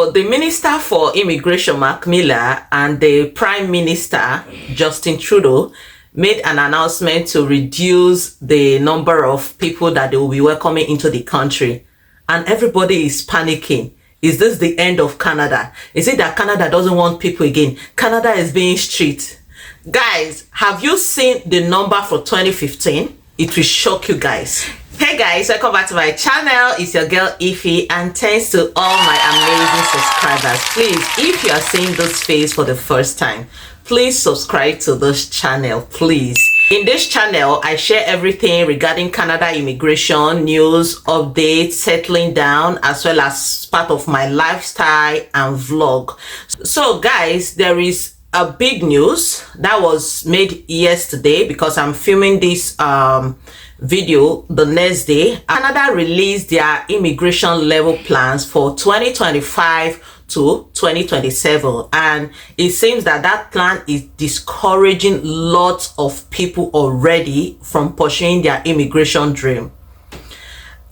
So the Minister for Immigration, Mark Miller, and the Prime Minister, Justin Trudeau, made an announcement to reduce the number of people that they will be welcoming into the country. And everybody is panicking. Is this the end of Canada? Is it that Canada doesn't want people again? Canada is being strict. Guys, have you seen the number for 2015? It will shock you guys. Hey guys, welcome back to my channel. It's your girl Ify, and thanks to all my amazing subscribers. Please, if you are seeing this face for the first time, please subscribe to this channel, please. In this channel, I share everything regarding Canada immigration, news, updates, settling down, as well as part of my lifestyle and vlog. So guys, there is a big news that was made yesterday because I'm filming this video the next day. Canada released their immigration level plans for 2025 to 2027, and it seems that that plan is discouraging lots of people already from pursuing their immigration dream.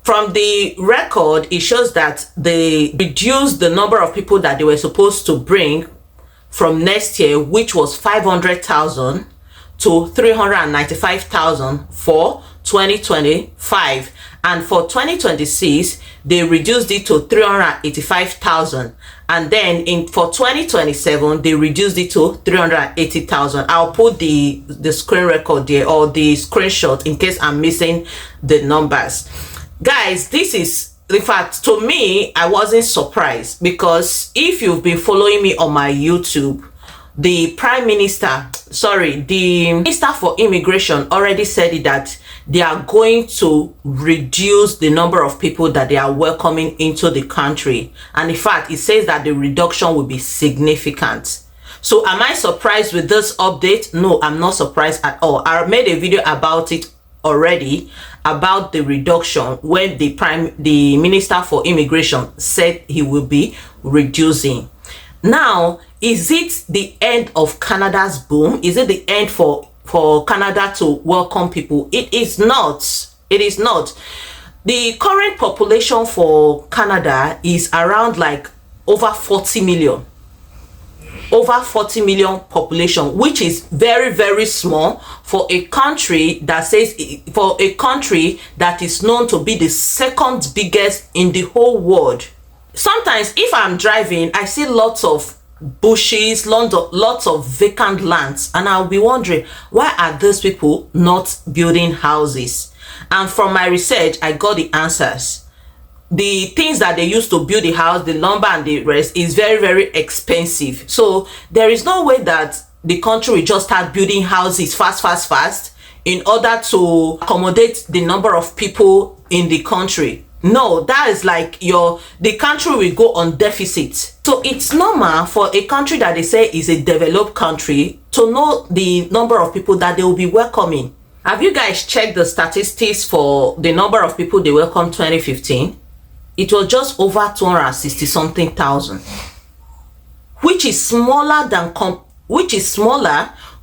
From the record, it shows that they reduced the number of people that they were supposed to bring from next year, which was 500,000 to 395,000 for 2025, and for 2026 they reduced it to 385,000, and then for 2027 they reduced it to 380,000. I'll put the screen record there, or the screenshot, in case I'm missing the numbers. Guys, this is, in fact, to me, I wasn't surprised, because if you've been following me on my YouTube, the Minister for Immigration already said it, that they are going to reduce the number of people that they are welcoming into the country. And in fact, it says that the reduction will be significant. So am I surprised with this update? No, I'm not surprised at all. I made a video about it already, about the reduction, when the Minister for Immigration said he will be reducing. Now, is it the end of Canada's boom? Is it the end for Canada to welcome people? It is not. It is not. The current population for Canada is around like over 40 million. Over 40 million population, which is very, very small for a country that is known to be the second biggest in the whole world. Sometimes if I'm driving, I see lots of bushes, lots of vacant lands, and I'll be wondering, why are these people not building houses? And from my research, I got the answers. The things that they used to build the house, the lumber and the rest, is very, very expensive. So there is no way that the country will just start building houses fast in order to accommodate the number of people in the country. No, that is like the country will go on deficit. So it's normal for a country that they say is a developed country to know the number of people that they will be welcoming. Have you guys checked the statistics for the number of people they welcomed 2015? It was just over 260 something thousand, which is smaller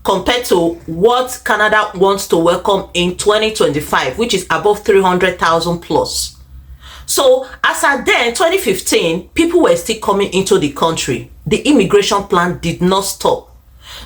compared to what Canada wants to welcome in 2025, which is above 300,000 plus. So as at then, 2015, people were still coming into the country. The immigration plan did not stop.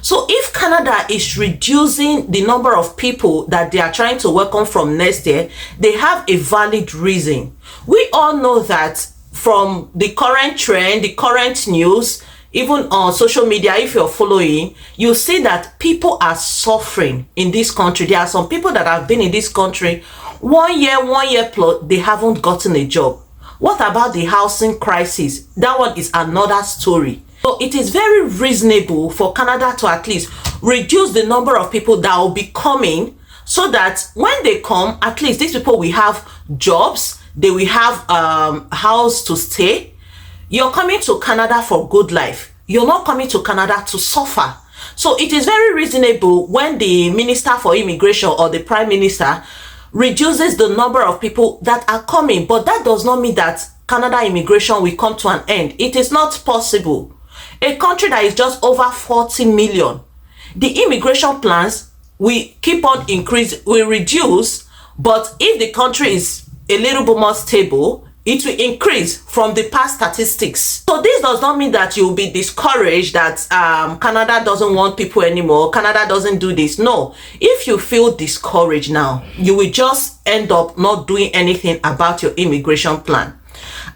So if Canada is reducing the number of people that they are trying to welcome from next year, they have a valid reason. We all know that from the current trend, the current news, even on social media, if you're following, you see that people are suffering in this country. There are some people that have been in this country 1 year plus, they haven't gotten a job. What about the housing crisis? That one is another story. So it is very reasonable for Canada to at least reduce the number of people that will be coming, so that when they come, at least these people will have jobs, they will have house to stay. You're coming to Canada for good life. You're not coming to Canada to suffer. So it is very reasonable when the Minister for Immigration or the Prime Minister reduces the number of people that are coming. But that does not mean that Canada immigration will come to an end. It is not possible. A country that is just over 40 million, the immigration plans will keep on will reduce. But if the country is a little bit more stable, it will increase from the past statistics. So this does not mean that you'll be discouraged that Canada doesn't want people anymore, Canada doesn't do this. No, if you feel discouraged now, you will just end up not doing anything about your immigration plan.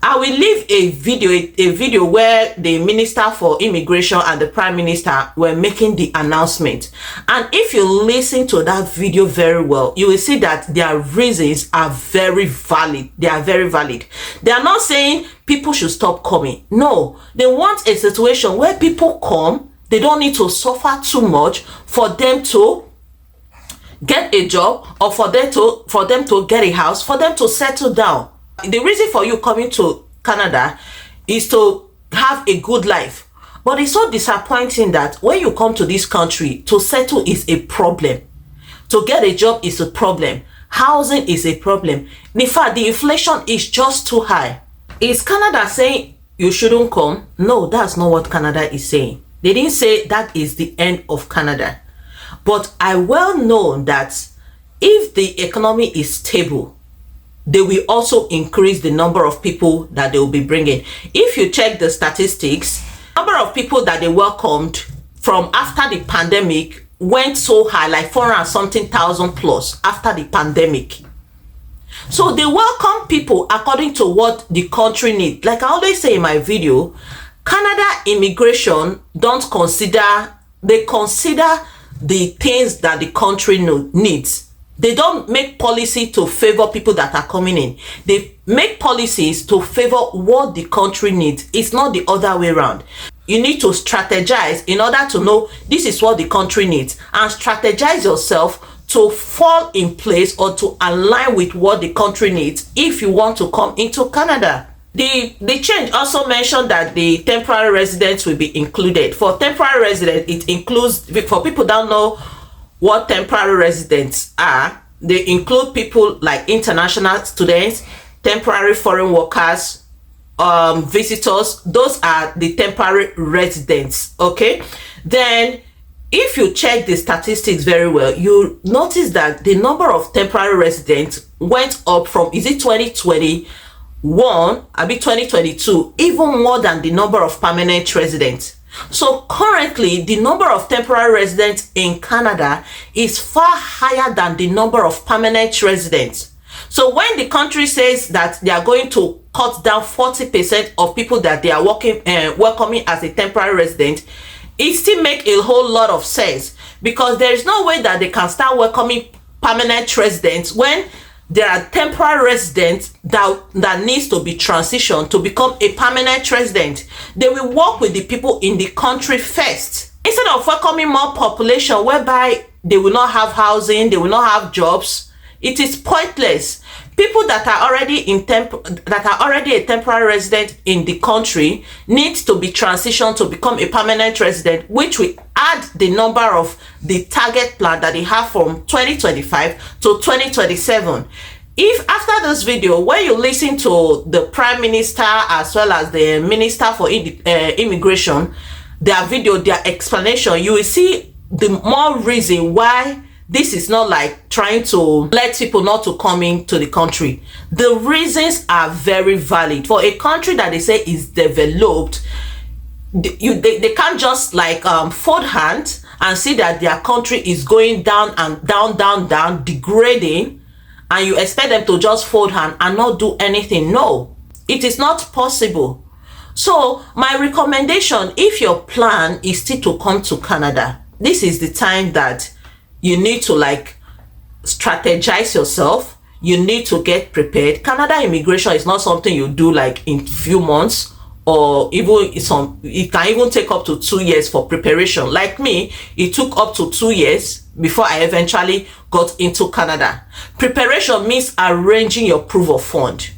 I will leave a video where the Minister for Immigration and the Prime Minister were making the announcement. And if you listen to that video very well, you will see that their reasons are very valid. They are very valid. They are not saying people should stop coming. No, they want a situation where people come, they don't need to suffer too much for them to get a job, or for them to get a house, for them to settle down. The reason for you coming to Canada is to have a good life. But it's so disappointing that when you come to this country, to settle is a problem. To get a job is a problem. Housing is a problem. In fact, the inflation is just too high. Is Canada saying you shouldn't come? No, that's not what Canada is saying. They didn't say that is the end of Canada. But I well know that if the economy is stable, they will also increase the number of people that they will be bringing. If you check the statistics, number of people that they welcomed from after the pandemic went so high, like 400-something thousand plus after the pandemic. So they welcome people according to what the country needs. Like I always say in my video, Canada immigration they consider the things that the country needs. They don't make policy to favor people that are coming in. They make policies to favor what the country needs. It's not the other way around. You need to strategize in order to know this is what the country needs, and strategize yourself to fall in place or to align with what the country needs if you want to come into Canada. The change also mentioned that the temporary residents will be included. For temporary residents, it includes, for people don't know what temporary residents are, they include people like international students, temporary foreign workers, visitors. Those are the temporary residents. Okay, then if you check the statistics very well, you notice that the number of temporary residents went up from, is it 2021, I mean 2022, even more than the number of permanent residents. So currently, the number of temporary residents in Canada is far higher than the number of permanent residents. So when the country says that they are going to cut down 40% of people that they are welcoming as a temporary resident, it still makes a whole lot of sense, because there is no way that they can start welcoming permanent residents when there are temporary residents that needs to be transitioned to become a permanent resident. They will work with the people in the country first, instead of welcoming more population whereby they will not have housing, they will not have jobs. It is pointless. People that are already a temporary resident in the country needs to be transitioned to become a permanent resident, which will add the number of the target plan that they have from 2025 to 2027. If after this video, when you listen to the Prime Minister as well as the Minister for Immigration, their video, their explanation, you will see the more reason why this is not like trying to let people not to come into the country. The reasons are very valid. For a country that they say is developed, they can't just like fold hands and see that their country is going down and down, degrading, and you expect them to just fold hand and not do anything. No, it is not possible. So my recommendation, if your plan is still to come to Canada, this is the time that you need to like strategize yourself. You need to get prepared. Canada immigration is not something you do like in few months, or even it can even take up to 2 years for preparation. Like me, it took up to 2 years before I eventually got into Canada. Preparation means arranging your proof of fund.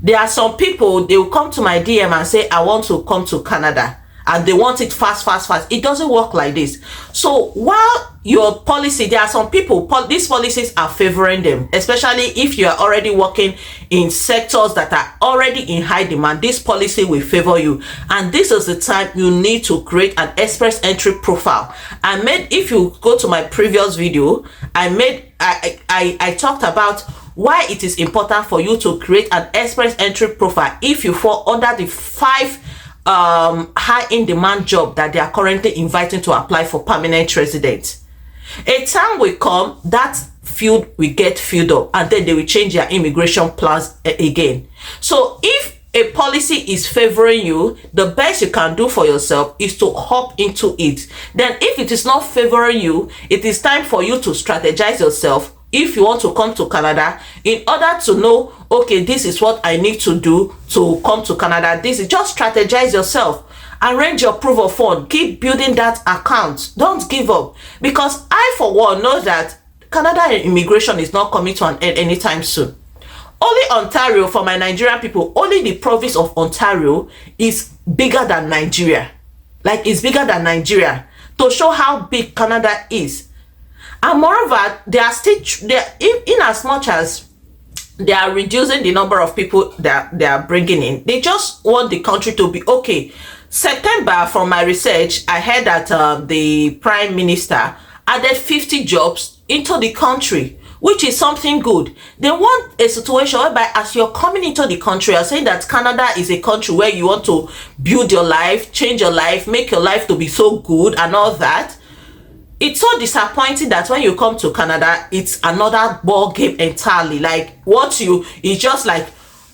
There are some people, they will come to my DM and say, I want to come to Canada, and they want it fast. It doesn't work like this. So while your policy, there are some people, these policies are favoring them, especially if you are already working in sectors that are already in high demand. This policy will favor you, and this is the time you need to create an express entry profile. If you go to my previous video, I talked about why it is important for you to create an express entry profile if you fall under the 5 high in demand job that they are currently inviting to apply for permanent residents. A time will come that field will get filled up, and then they will change their immigration plans again. So if a policy is favoring you, the best you can do for yourself is to hop into it. Then if it is not favoring you, it is time for you to strategize yourself if you want to come to Canada, in order to know, okay, this is what I need to do to come to Canada. This is just strategize yourself. Arrange your proof of fund. Keep building that account. Don't give up, because I for one know that Canada immigration is not coming to an end anytime soon. Only Ontario, for my Nigerian people, only the province of Ontario is bigger than Nigeria. Like, it's bigger than Nigeria, to show how big Canada is. And moreover, they are still, in as much as they are reducing the number of people that they are bringing in, they just want the country to be okay. September, from my research, I heard that the Prime Minister added 50 jobs into the country, which is something good. They want a situation whereby as you're coming into the country, you're saying that Canada is a country where you want to build your life, change your life, make your life to be so good and all that. It's so disappointing that when you come to Canada, it's another ball game entirely. Like, it's just like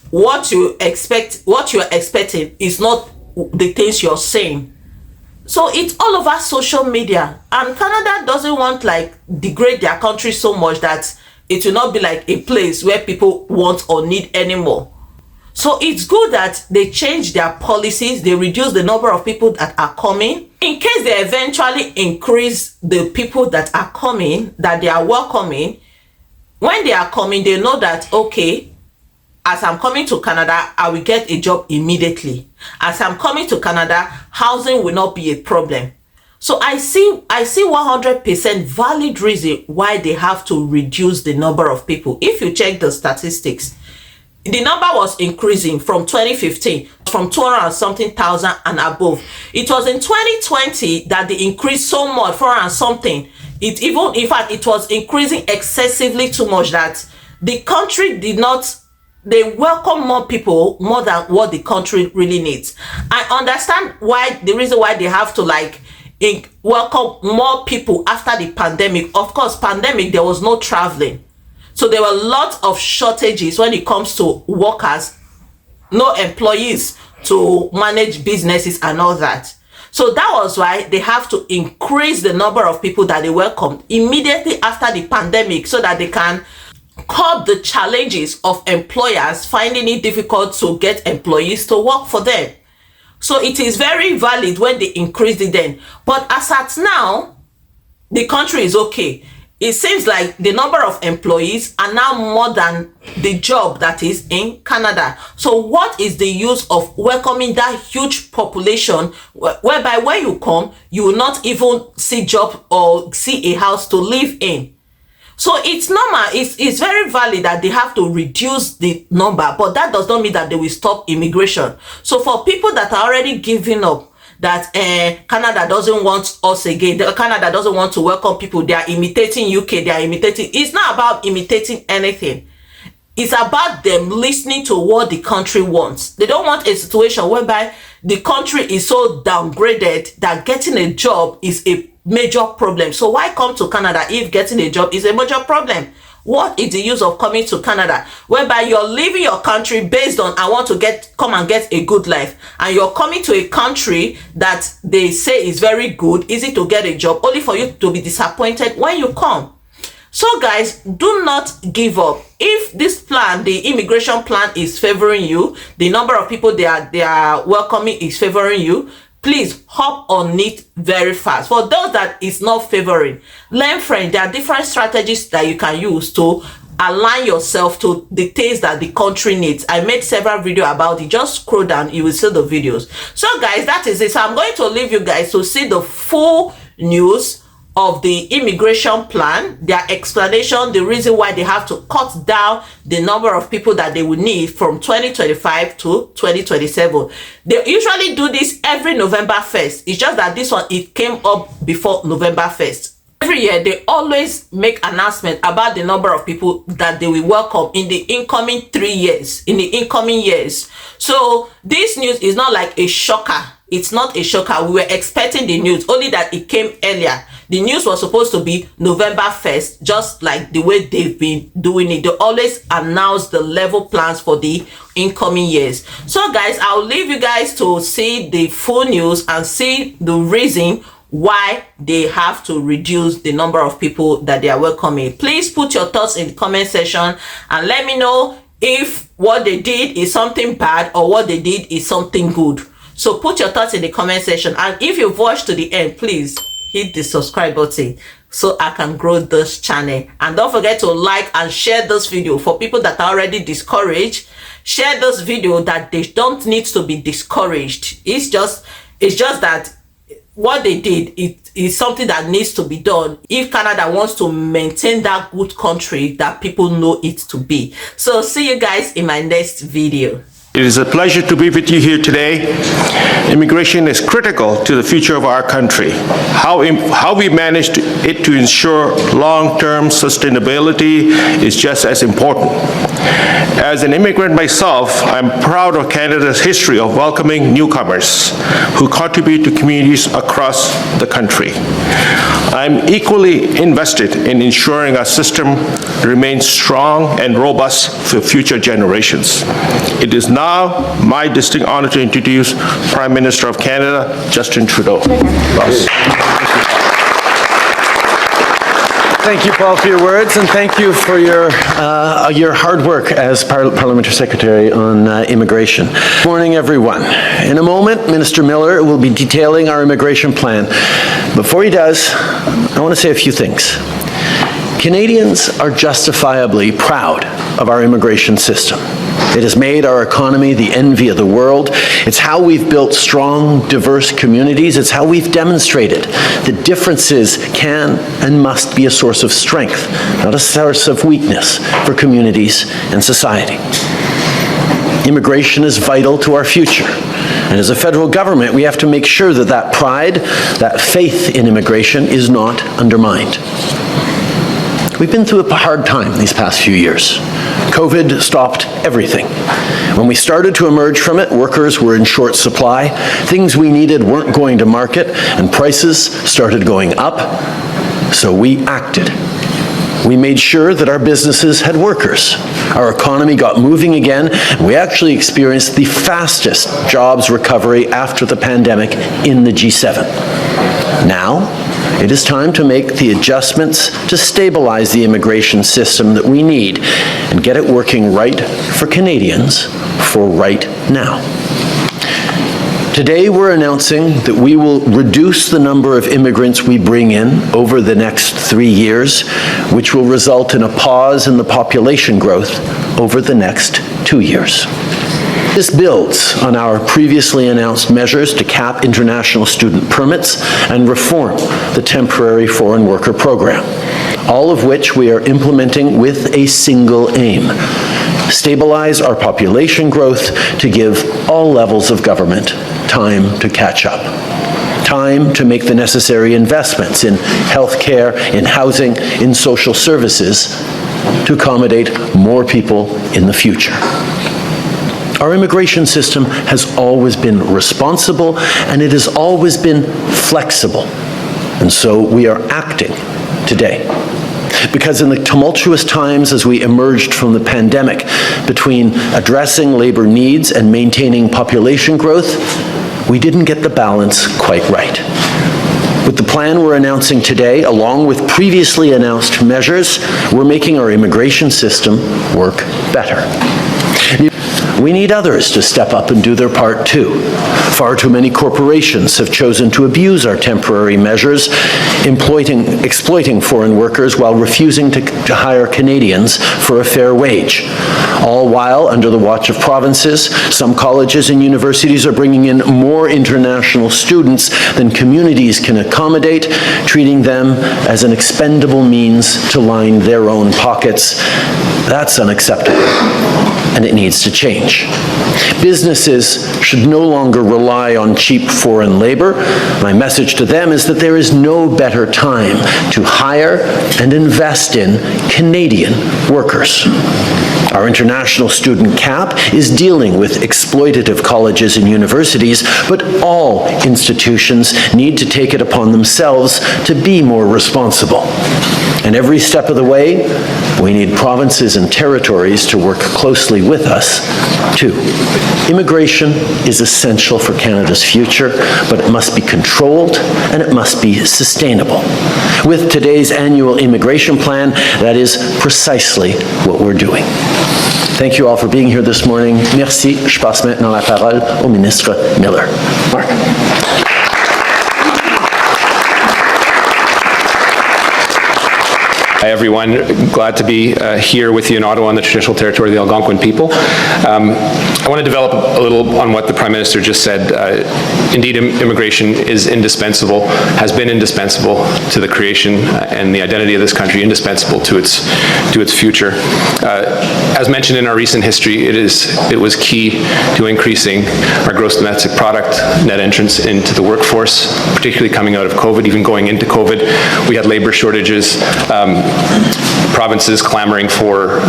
what you're expecting is not the things you're saying. So it's all over social media, and Canada doesn't want like degrade their country so much that it will not be like a place where people want or need anymore. So it's good that they change their policies, they reduce the number of people that are coming. In case they eventually increase the people that are coming, that they are welcoming, when they are coming, they know that, okay, as I'm coming to Canada, I will get a job immediately. As I'm coming to Canada, housing will not be a problem. So I see 100% valid reason why they have to reduce the number of people. If you check the statistics, the number was increasing from 2015, from 200 and something thousand and above. It was in 2020 that they increased so much, 400 and something. In fact, it was increasing excessively too much that the country they welcome more people more than what the country really needs. I understand the reason why they have to welcome more people after the pandemic. Of course, pandemic, there was no traveling. So there were lots of shortages when it comes to workers, no employees to manage businesses and all that. So that was why they have to increase the number of people that they welcomed immediately after the pandemic, so that they can curb the challenges of employers finding it difficult to get employees to work for them. So it is very valid when they increased it then. But as at now, the country is okay. It seems like the number of employees are now more than the job that is in Canada. So what is the use of welcoming that huge population whereby when you come, you will not even see job or see a house to live in? So it's normal, it's very valid that they have to reduce the number, but that does not mean that they will stop immigration. So for people that are already giving up, that Canada doesn't want us again, Canada doesn't want to welcome people, they are imitating UK, they are imitating, it's not about imitating anything. It's about them listening to what the country wants. They don't want a situation whereby the country is so downgraded that getting a job is a major problem. So why come to Canada if getting a job is a major problem? What is the use of coming to Canada whereby you're leaving your country based on I want to come and get a good life, and you're coming to a country that they say is very good, easy to get a job, only for you to be disappointed when you come? So guys, do not give up. If this plan, the immigration plan, is favoring you, the number of people they are welcoming is favoring you, please hop on it very fast. For those that is not favoring, learn French. There are different strategies that you can use to align yourself to the things that the country needs. I made several videos about it. Just scroll down, you will see the videos. So guys, that is it. So I'm going to leave you guys to see the full news of the immigration plan, their explanation, the reason why they have to cut down the number of people that they will need from 2025 to 2027. They usually do this every November 1st. It's just that this one, it came up before November 1st. Every year, they always make announcement about the number of people that they will welcome in the incoming 3 years, in the incoming years. So this news is not like a shocker. It's not a shocker. We were expecting the news, only that it came earlier. The news was supposed to be November 1st, just like the way they've been doing it. They always announce the level plans for the incoming years. So guys, I'll leave you guys to see the full news and see the reason why they have to reduce the number of people that they are welcoming. Please put your thoughts in the comment section and let me know if what they did is something bad or what they did is something good. So put your thoughts in the comment section, and if you've watched to the end, please hit the subscribe button so I can grow this channel. And don't forget to like and share this video for people that are already discouraged. Share this video that they don't need to be discouraged. It's just that what they did, it is something that needs to be done if Canada wants to maintain that good country that people know it to be. So see you guys in my next video. It is a pleasure to be with you here today. Immigration is critical to the future of our country. How we manage it to ensure long-term sustainability is just as important. As an immigrant myself, I'm proud of Canada's history of welcoming newcomers who contribute to communities across the country. I'm equally invested in ensuring our system remains strong and robust for future generations. It is now my distinct honor to introduce Prime Minister of Canada, Justin Trudeau. Thank you, Paul, for your words, and thank you for your hard work as Parliamentary Secretary on immigration. Good morning, everyone. In a moment, Minister Miller will be detailing our immigration plan. Before he does, I want to say a few things. Canadians are justifiably proud of our immigration system. It has made our economy the envy of the world. It's how we've built strong, diverse communities. It's how we've demonstrated that differences can and must be a source of strength, not a source of weakness for communities and society. Immigration is vital to our future. And as a federal government, we have to make sure that that pride, that faith in immigration is not undermined. We've been through a hard time these past few years. COVID stopped everything. When we started to emerge from it, workers were in short supply, things we needed weren't going to market, and prices started going up, so we acted. We made sure that our businesses had workers. Our economy got moving again, and we actually experienced the fastest jobs recovery after the pandemic in the G7. Now, it is time to make the adjustments to stabilize the immigration system that we need and get it working right for Canadians for right now. Today, we're announcing that we will reduce the number of immigrants we bring in over the next 3 years, which will result in a pause in the population growth over the next 2 years. This builds on our previously announced measures to cap international student permits and reform the temporary foreign worker program, all of which we are implementing with a single aim: stabilize our population growth to give all levels of government time to catch up. Time to make the necessary investments in healthcare, in housing, in social services to accommodate more people in the future. Our immigration system has always been responsible, and it has always been flexible. And so we are acting today. Because in the tumultuous times as we emerged from the pandemic, between addressing labor needs and maintaining population growth, we didn't get the balance quite right. With the plan we're announcing today, along with previously announced measures, we're making our immigration system work better. We need others to step up and do their part too. Far too many corporations have chosen to abuse our temporary measures, exploiting foreign workers while refusing to hire Canadians for a fair wage. All while, under the watch of provinces, some colleges and universities are bringing in more international students than communities can accommodate, treating them as an expendable means to line their own pockets. That's unacceptable. and it needs to change. Businesses should no longer rely on cheap foreign labor. My message to them is that there is no better time to hire and invest in Canadian workers. Our international student cap is dealing with exploitative colleges and universities, but all institutions need to take it upon themselves to be more responsible. And every step of the way, we need provinces and territories to work closely with us, too. Immigration is essential for Canada's future, but it must be controlled and it must be sustainable. With today's annual immigration plan, that is precisely what we're doing. Thank you all for being here this morning. Merci. Je passe maintenant la parole au ministre Miller. Mark. Hi everyone, glad to be here with you in Ottawa on the traditional territory of the Algonquin people. I want to develop a little on what the Prime Minister just said. Indeed, immigration is indispensable, has been indispensable to the creation and the identity of this country, indispensable to its future. As mentioned in our recent history, it was key to increasing our gross domestic product, net entrance into the workforce, particularly coming out of COVID, even going into COVID. We had labor shortages, provinces clamoring for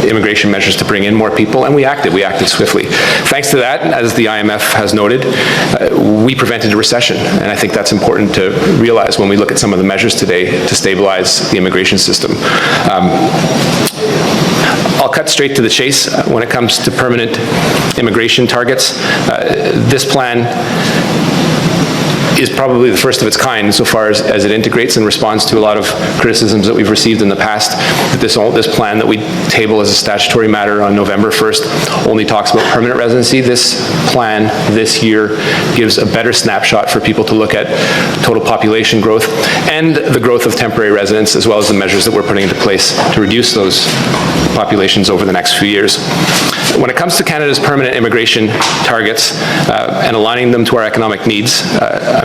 immigration measures to bring in more people, and we acted swiftly. Thanks to that, as the IMF has noted, we prevented a recession, and I think that's important to realize when we look at some of the measures today to stabilize the immigration system. I'll cut straight to the chase when it comes to permanent immigration targets. This plan is probably the first of its kind insofar as it integrates and responds to a lot of criticisms that we've received in the past. That this plan that we table as a statutory matter on November 1st only talks about permanent residency. This plan this year gives a better snapshot for people to look at total population growth and the growth of temporary residents, as well as the measures that we're putting into place to reduce those populations over the next few years. When it comes to Canada's permanent immigration targets and aligning them to our economic needs,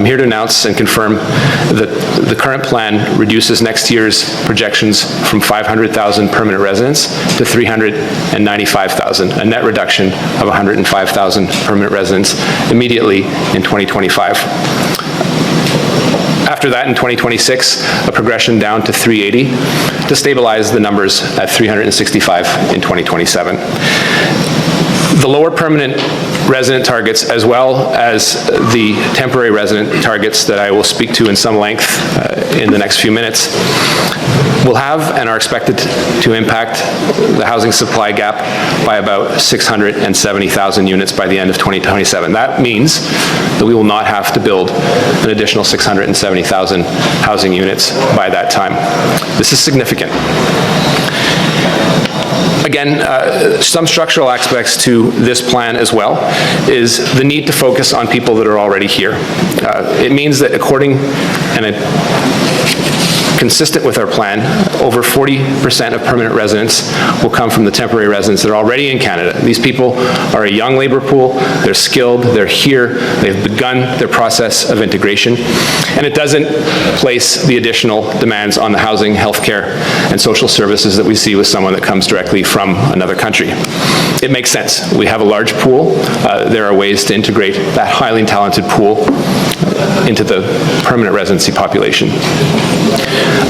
I'm here to announce and confirm that the current plan reduces next year's projections from 500,000 permanent residents to 395,000, a net reduction of 105,000 permanent residents immediately in 2025. After that, in 2026, a progression down to 380 to stabilize the numbers at 365 in 2027. The lower permanent resident targets, as well as the temporary resident targets that I will speak to in some length in the next few minutes, will have and are expected to impact the housing supply gap by about 670,000 units by the end of 2027. That means that we will not have to build an additional 670,000 housing units by that time. This is significant. Again, some structural aspects to this plan as well is the need to focus on people that are already here. It means that according and consistent with our plan, over 40% of permanent residents will come from the temporary residents that are already in Canada. These people are a young labor pool, they're skilled, they're here, they've begun their process of integration, and it doesn't place the additional demands on the housing, healthcare, and social services that we see with someone that comes directly from another country. It makes sense. We have a large pool. There are ways to integrate that highly talented pool into the permanent residency population.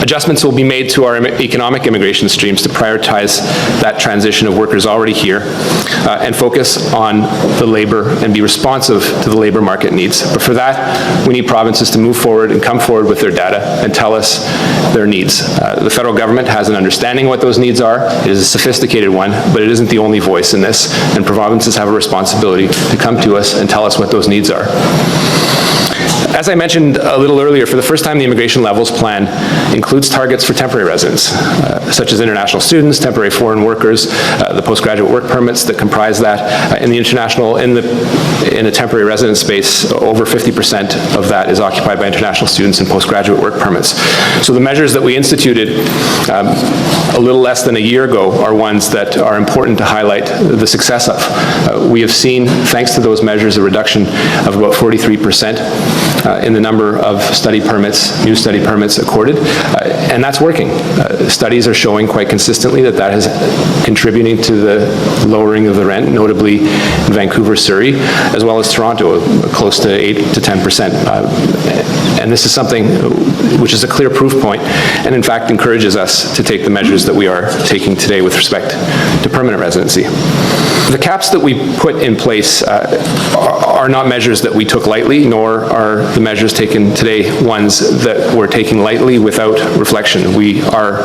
Adjustments will be made to our economic immigration streams to prioritize that transition of workers already here and focus on the labor and be responsive to the labor market needs. But for that, we need provinces to move forward and come forward with their data and tell us their needs. The federal government has an understanding of what those needs are. It is a sophisticated one, but it isn't the only voice in this, and provinces have a responsibility to come to us and tell us what those needs are. As I mentioned a little earlier, for the first time, the Immigration Levels Plan includes targets for temporary residents, such as international students, temporary foreign workers, the postgraduate work permits that comprise that. In the temporary residence space, over 50% of that is occupied by international students and postgraduate work permits. So the measures that we instituted a little less than a year ago are ones that are important to highlight the success of. We have seen, thanks to those measures, a reduction of about 43% in the number of study permits, new study permits accorded, and that's working. Studies are showing quite consistently that that is contributing to the lowering of the rent, notably in Vancouver, Surrey, as well as Toronto, close to 8 to 10%. And this is something which is a clear proof point, and in fact encourages us to take the measures that we are taking today with respect to permanent residency. The caps that we put in place are not measures that we took lightly, nor are the measures taken today ones that we're taking lightly without reflection. We are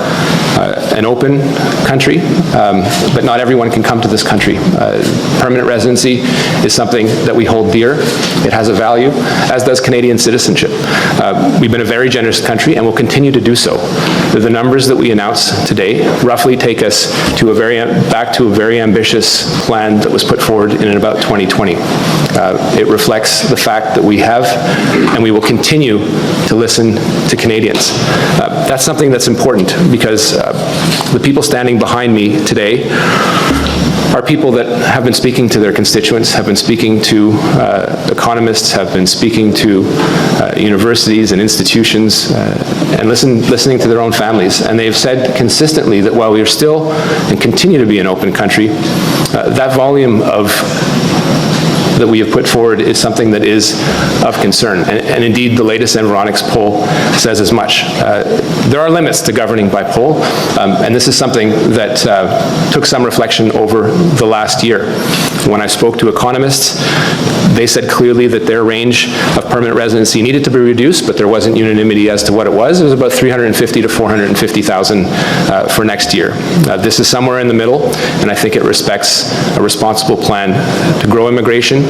an open country, but not everyone can come to this country. Permanent residency is something that we hold dear. It has a value, as does Canadian citizenship. We've been a very generous country and will continue to do so. The numbers that we announce today roughly take us to back to a very ambitious plan that was put forward in about 2020. It reflects the fact that we have and we will continue to listen to Canadians. That's something that's important because the people standing behind me today are people that have been speaking to their constituents, have been speaking to economists, have been speaking to universities and institutions, and listening to their own families. And they've said consistently that while we are still and continue to be an open country, that volume that we have put forward is something that is of concern. And indeed, the latest Environics poll says as much. There are limits to governing by poll, and this is something that took some reflection over the last year. When I spoke to economists, they said clearly that their range of permanent residency needed to be reduced, but there wasn't unanimity as to what it was. It was about 350 to 450,000 for next year. This is somewhere in the middle, and I think it respects a responsible plan to grow immigration.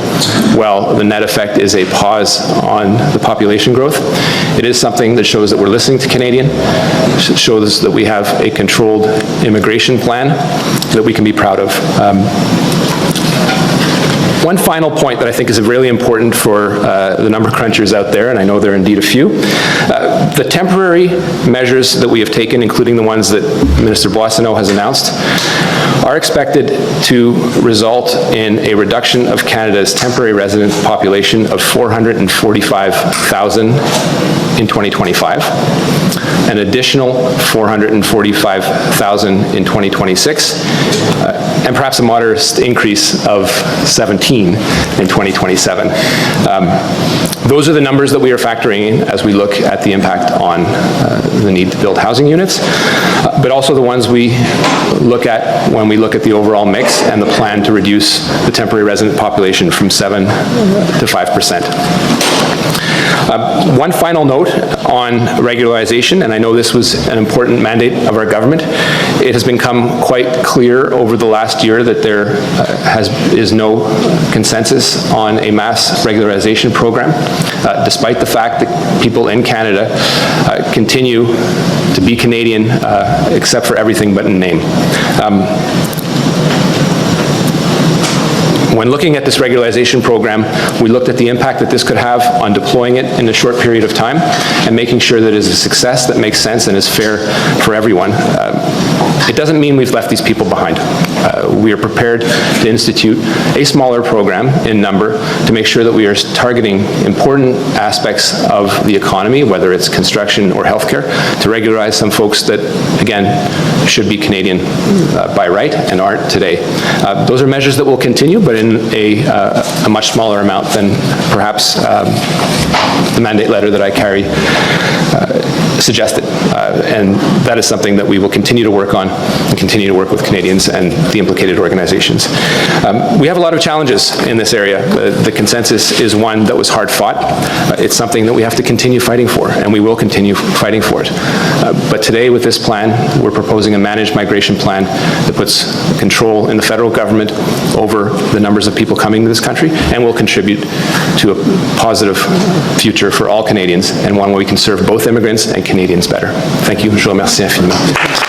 Well, the net effect is a pause on the population growth. It is something that shows that we're listening to Canadian, shows that we have a controlled immigration plan that we can be proud of. One final point that I think is really important for the number crunchers out there, and I know there are indeed a few, the temporary measures that we have taken, including the ones that Minister Boissonnault has announced, are expected to result in a reduction of Canada's temporary resident population of 445,000 in 2025, an additional 445,000 in 2026, and perhaps a modest increase of 17 in 2027. Those are the numbers that we are factoring in as we look at the impact on the need to build housing units, but also the ones we look at when we look at the overall mix and the plan to reduce the temporary resident population from 7 to 5%. One final note on regularization, and I know this was an important mandate of our government. It has become quite clear over the last year that there is no consensus on a mass regularization program, despite the fact that people in Canada continue to be Canadian except for everything but in name. When looking at this regularization program, we looked at the impact that this could have on deploying it in a short period of time and making sure that it is a success that makes sense and is fair for everyone. It doesn't mean we've left these people behind. We are prepared to institute a smaller program in number to make sure that we are targeting important aspects of the economy, whether it's construction or healthcare, to regularize some folks that, again, should be Canadian by right and aren't today. Those are measures that will continue, but in a much smaller amount than perhaps the mandate letter that I carry suggested. And that is something that we will continue to work on and continue to work with Canadians and the implicated organizations. We have a lot of challenges in this area. The consensus is one that was hard fought. It's something that we have to continue fighting for, and we will continue fighting for it. But today with this plan, we're proposing a managed migration plan that puts control in the federal government over the numbers of people coming to this country and will contribute to a positive future for all Canadians and one where we can serve both immigrants and Canadians better. Thank you. Je vous remercie infiniment.